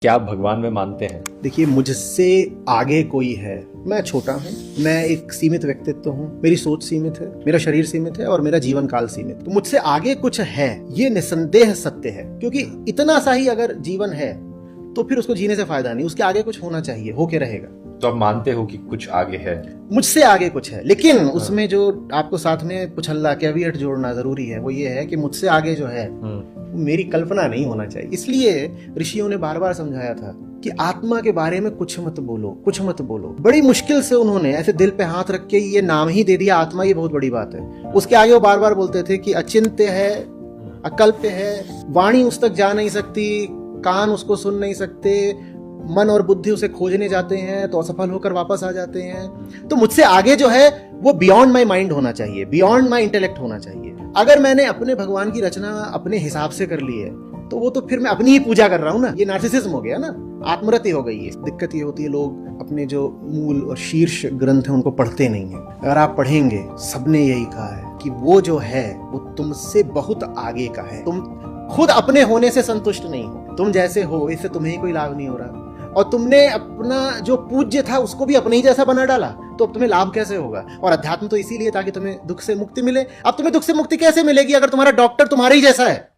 क्या आप भगवान में मानते हैं? देखिए, मुझसे आगे कोई है। मैं छोटा हूँ, मैं एक सीमित व्यक्तित्व हूँ, मेरी सोच सीमित है, मेरा शरीर सीमित है और मेरा जीवन काल सीमित। तो मुझसे आगे कुछ है, ये निसंदेह सत्य है। क्योंकि इतना सा ही अगर जीवन है तो फिर उसको जीने से फायदा नहीं, उसके आगे कुछ होना चाहिए, होके रहेगा। तो आप मानते हो कि कुछ आगे है? मुझसे आगे कुछ है, लेकिन उसमें जो आपको साथ में कुछ हल्ला कैविएट जोड़ना जरूरी है, वो ये है कि मुझसे आगे जो है मेरी कल्पना नहीं होना चाहिए। इसलिए ऋषियों ने बार बार समझाया था कि आत्मा के बारे में कुछ मत बोलो, कुछ मत बोलो। बड़ी मुश्किल से उन्होंने ऐसे दिल पे हाथ रख के ये नाम ही दे दिया आत्मा, ये बहुत बड़ी बात है। उसके आगे वो बार बार बोलते थे कि अचिंत्य है, अकल्प्य है, वाणी उस तक जा नहीं सकती, कान उसको सुन नहीं सकते, मन और बुद्धि उसे खोजने जाते हैं तो असफल होकर वापस आ जाते हैं। तो मुझसे आगे जो है वो बियॉन्ड माई माइंड होना चाहिए, बियॉन्ड माई इंटेलेक्ट होना चाहिए। अगर मैंने अपने भगवान की रचना अपने हिसाब से कर ली है तो वो तो फिर मैं अपनी ही पूजा कर रहा हूं ना। ये नार्सिसिज्म हो गया ना, आत्मरति हो गई है। दिक्कत ये होती है, लोग अपने जो मूल और शीर्ष ग्रंथ है उनको पढ़ते नहीं है। अगर आप पढ़ेंगे, सबने यही कहा है कि वो जो है वो तुमसे बहुत आगे का है। तुम खुद अपने होने से संतुष्ट नहीं हो, तुम जैसे हो इससे तुम्हें ही कोई लाभ नहीं हो रहा, और तुमने अपना जो पूज्य था उसको भी अपने ही जैसा बना डाला, तो अब तुम्हें लाभ कैसे होगा? और अध्यात्म तो इसीलिए ताकि तुम्हें दुख से मुक्ति मिले। अब तुम्हें दुख से मुक्ति कैसे मिलेगी अगर तुम्हारा डॉक्टर तुम्हारे ही जैसा है?